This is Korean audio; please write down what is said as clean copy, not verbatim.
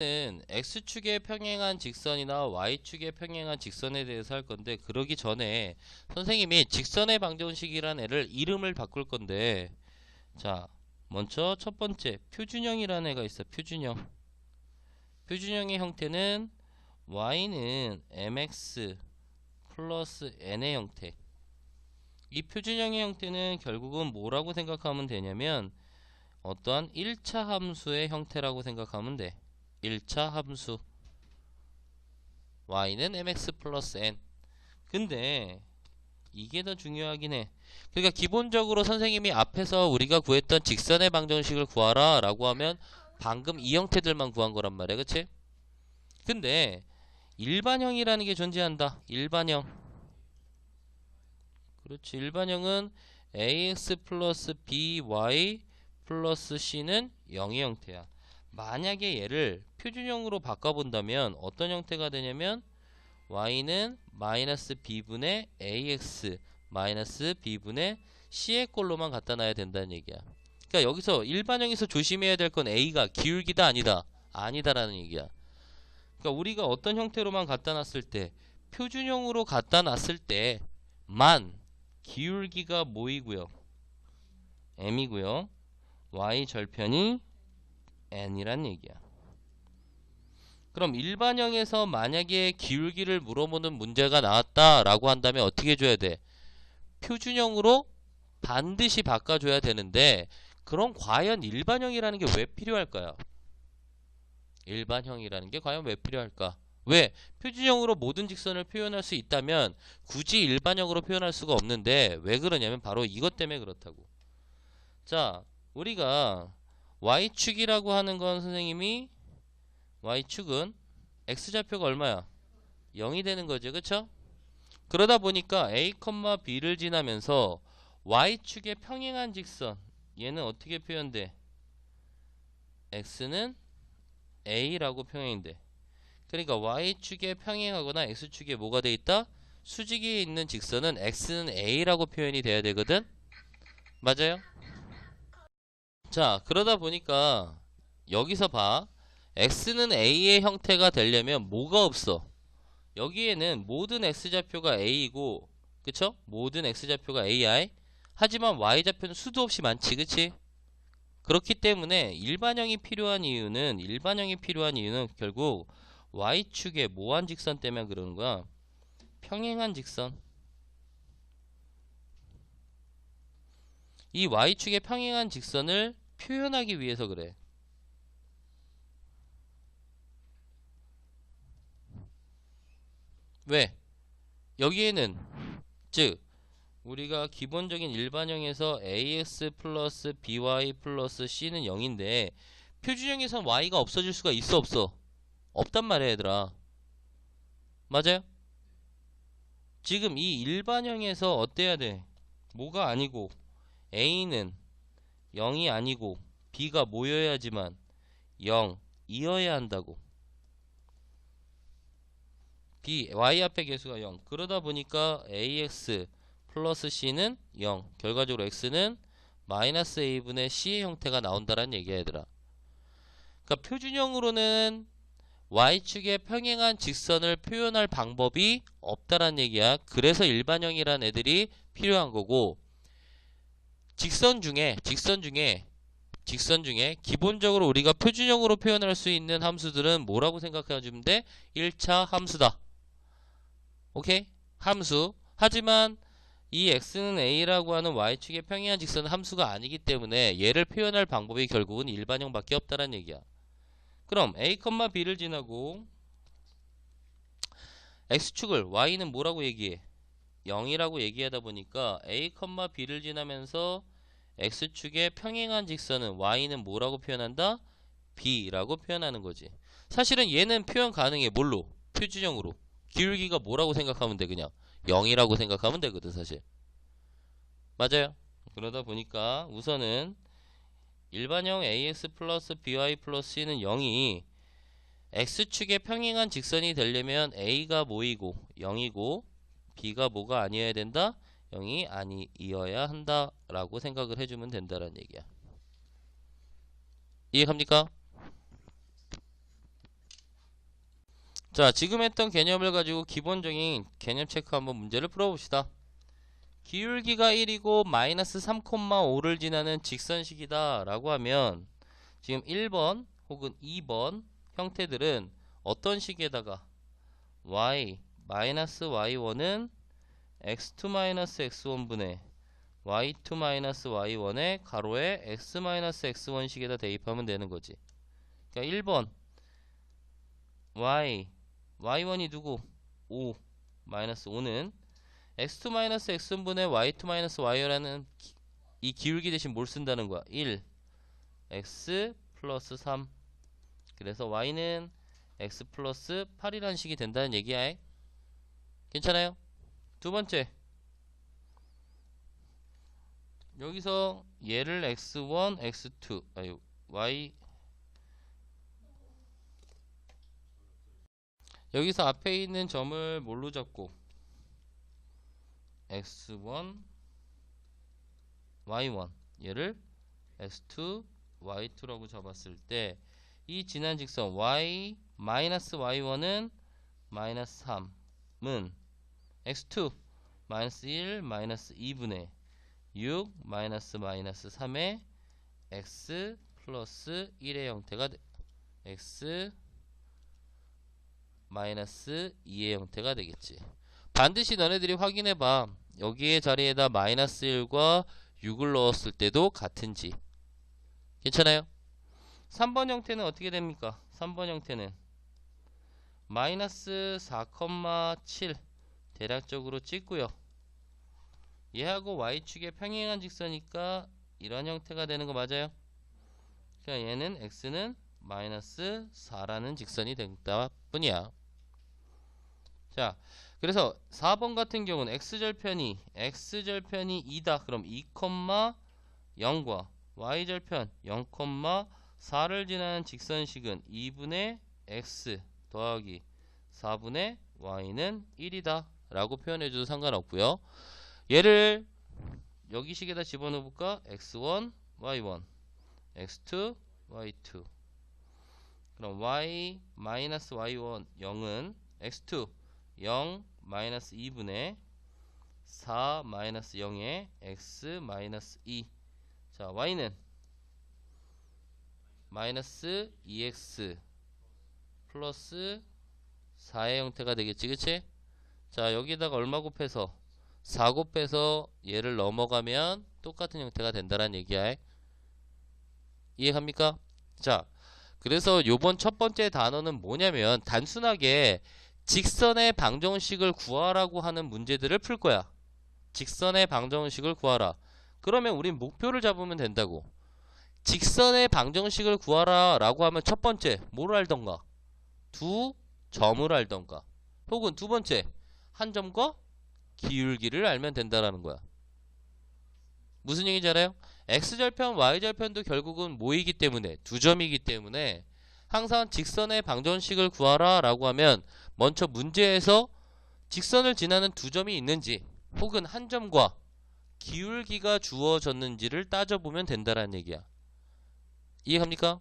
는 X축에 평행한 직선이나 Y축에 평행한 직선에 대해서 할 건데, 그러기 전에 선생님이 직선의 방정식이란 애를 이름을 바꿀 건데, 자, 먼저 첫 번째 표준형이라는 애가 있어. 표준형의 형태는 Y는 mx 플러스 n의 형태. 이 표준형의 형태는 결국은 뭐라고 생각하면 되냐면 어떠한 1차 함수의 형태라고 생각하면 돼. 1차 함수 y는 mx 플러스 n. 근데 이게 더 중요하긴 해. 그러니까 기본적으로 선생님이 앞에서 우리가 구했던 직선의 방정식을 구하라 라고 하면 방금 이 형태들만 구한 거란 말이야. 그치? 근데 일반형이라는 게 존재한다. 일반형. 그렇지. 일반형은 ax 플러스 by 플러스 c는 0의 형태야. 만약에 얘를 표준형으로 바꿔본다면 어떤 형태가 되냐면 y는 마이너스 b분의 ax 마이너스 b분의 c의 꼴로만 갖다 놔야 된다는 얘기야. 그러니까 여기서 일반형에서 조심해야 될 건 a가 기울기다 아니다? 아니다라는 얘기야. 그러니까 우리가 어떤 형태로만 갖다 놨을 때, 표준형으로 갖다 놨을 때만 기울기가 뭐이고요? m이고요. y 절편이 n이란 얘기야. 그럼 일반형에서 만약에 기울기를 물어보는 문제가 나왔다라고 한다면 어떻게 해줘야 돼? 표준형으로 반드시 바꿔줘야 되는데, 그럼 과연 일반형이라는 게 왜 필요할까요? 일반형이라는 게 과연 왜 필요할까? 왜? 표준형으로 모든 직선을 표현할 수 있다면 굳이 일반형으로 표현할 수가 없는데, 왜 그러냐면 바로 이것 때문에 그렇다고. 자, 우리가 y축이라고 하는 건 선생님이, y축은 x좌표가 얼마야? 0이 되는 거죠. 그쵸? 그러다 보니까 a, b를 지나면서 y축에 평행한 직선, 얘는 어떻게 표현돼? x는 a라고 평행돼. 그러니까 y축에 평행하거나 x축에 뭐가 돼 있다? 수직에 있는 직선은 x는 a라고 표현이 돼야 되거든. 맞아요? 자, 그러다 보니까 여기서 봐. x는 a의 형태가 되려면 뭐가 없어? 여기에는 모든 x좌표가 a이고, 그쵸? 모든 x좌표가 ai. 하지만 y좌표는 수도 없이 많지, 그치? 그렇기 때문에 일반형이 필요한 이유는 결국 y축의 뭐한 직선 때문에 그러는 거야? 평행한 직선. 이 y축의 평행한 직선을 표현하기 위해서 그래. 왜? 여기에는 즉 우리가 기본적인 일반형에서 ax 플러스 by 플러스 c는 0인데 표준형에선 y가 없어질 수가 있어 없어? 없단 말이야 얘들아. 맞아요? 지금 이 일반형에서 어때야 돼? 뭐가 아니고 a는 0이 아니고 b가 모여야지만 0이어야 한다고. b, y 앞에 개수가 0. 그러다 보니까 ax 플러스 c는 0. 결과적으로 x는 마이너스 a분의 c의 형태가 나온다는 얘기야 얘들아. 그러니까 표준형으로는 y축에 평행한 직선을 표현할 방법이 없다는 얘기야. 그래서 일반형이란 애들이 필요한 거고, 직선 중에 기본적으로 우리가 표준형으로 표현할 수 있는 함수들은 뭐라고 생각해주면 돼? 1차 함수다. 오케이? 함수. 하지만 이 x는 a라고 하는 y축의 평행한 직선은 함수가 아니기 때문에 얘를 표현할 방법이 결국은 일반형밖에 없다는 얘기야. 그럼 a, b를 지나고 x축을 y는 뭐라고 얘기해? 0이라고 얘기하다 보니까 a, b를 지나면서 x축의 평행한 직선은 y는 뭐라고 표현한다? b라고 표현하는 거지. 사실은 얘는 표현 가능해. 뭘로? 표준형으로. 기울기가 뭐라고 생각하면 돼? 그냥 0이라고 생각하면 되거든 사실. 맞아요? 그러다 보니까 우선은 일반형 ax 플러스 by 플러스 c는 0이 x축의 평행한 직선이 되려면 a가 뭐이고 0이고 b가 뭐가 아니어야 된다? 0이 아니어야 한다 라고 생각을 해주면 된다는 얘기야. 이해갑니까? 자, 지금 했던 개념을 가지고 기본적인 개념 체크 한번 문제를 풀어봅시다. 기울기가 1이고 마이너스 3,5를 지나는 직선식이다 라고 하면 지금 1번 혹은 2번 형태들은 어떤 식에다가 y 마이너스 y1은 x2 마이너스 x1분의 y2 마이너스 y1의 가로에 x 마이너스 x1 식에다 대입하면 되는 거지. 그러니까 1번 y1이 누구? 5 마이너스 5는 x2 마이너스 x1분의 y2 마이너스 y1라는 이 기울기 대신 뭘 쓴다는 거야? 1 x 플러스 3. 그래서 y는 x 플러스 8이라는 식이 된다는 얘기야. 괜찮아요? 두 번째, 여기서 얘를 x1, x2, y 여기서 앞에 있는 점을 뭘로 잡고 x1, y1 얘를 x2, y2라고 잡았을 때 이 지난 직선 y 마이너스 y1은 마이너스 3은 x2 마이너스 1 마이너스 2분의 6 마이너스 마이너스 3의 x 플러스 1의 형태가 x 마이너스 2의 형태가 되겠지. 반드시 너네들이 확인해봐. 여기에 자리에다 마이너스 1과 6을 넣었을 때도 같은지. 괜찮아요? 3번 형태는 어떻게 됩니까? 3번 형태는 마이너스 4,7 대략적으로 찍고요. 얘하고 y축에 평행한 직선이니까 이런 형태가 되는 거 맞아요? 그러니까 얘는 x는 마이너스 4라는 직선이 된다 뿐이야. 자, 그래서 4번 같은 경우는 x절편이 2다. 그럼 2,0과 y절편 0,4를 지나는 직선식은 2분의 x 더하기 4분의 y는 1이다 라고 표현해줘도 상관없고요. 얘를 여기 식에다 집어넣어볼까? x1, y1, x2, y2. 그럼 y 마이너스 y1 0은 x2 0 마이너스 2분의 4 마이너스 0의 x 마이너스 2. 자, y는 마이너스 2x 플러스 4의 형태가 되겠지, 그치? 자, 여기다가 얼마 곱해서 4 곱해서 얘를 넘어가면 똑같은 형태가 된다는 얘기야. 이해갑니까? 자, 그래서 요번 첫 번째 단어는 뭐냐면 단순하게 직선의 방정식을 구하라고 하는 문제들을 풀 거야. 직선의 방정식을 구하라. 그러면 우린 목표를 잡으면 된다고. 직선의 방정식을 구하라 라고 하면 첫 번째 뭐를 알던가? 두 점을 알던가. 혹은 두 번째 한 점과 기울기를 알면 된다라는 거야. 무슨 얘기인지 알아요? x절편, y절편도 결국은 뭐이기 때문에 두 점이기 때문에 항상 직선의 방정식을 구하라 라고 하면 먼저 문제에서 직선을 지나는 두 점이 있는지 혹은 한 점과 기울기가 주어졌는지를 따져보면 된다라는 얘기야. 이해갑니까?